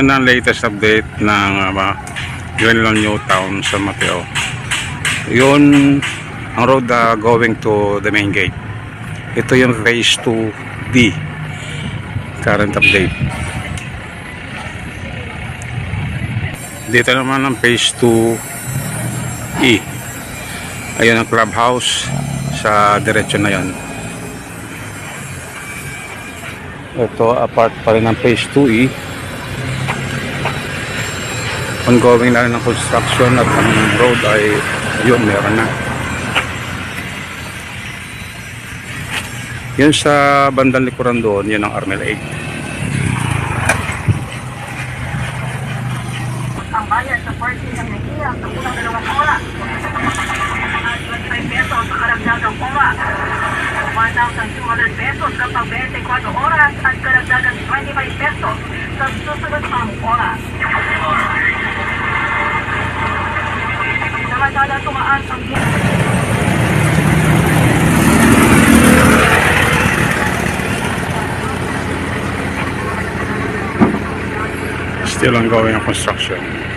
Yun ang latest update ng Glenlon New Town sa Mateo. Yun ang road going to the main gate. Ito yung phase 2D current update. Dito naman ang phase 2E. Ayun ang clubhouse sa diretsyon na yan. Ito apart pa rin ang phase 2E. Ongoing na rin ang construction at ang road ay yun, meron na. Yun sa bandang likuran doon, yun ang Armel 8. Ang bayad sa parking ng Nahiya sa unang 2 oras. 25 pesos sa karagdagang oras. 1,200 pesos kapag 24 oras at karagdagang 25 pesos sa susunod pang oras. Samantala tumaas ang Still ongoing ang construction.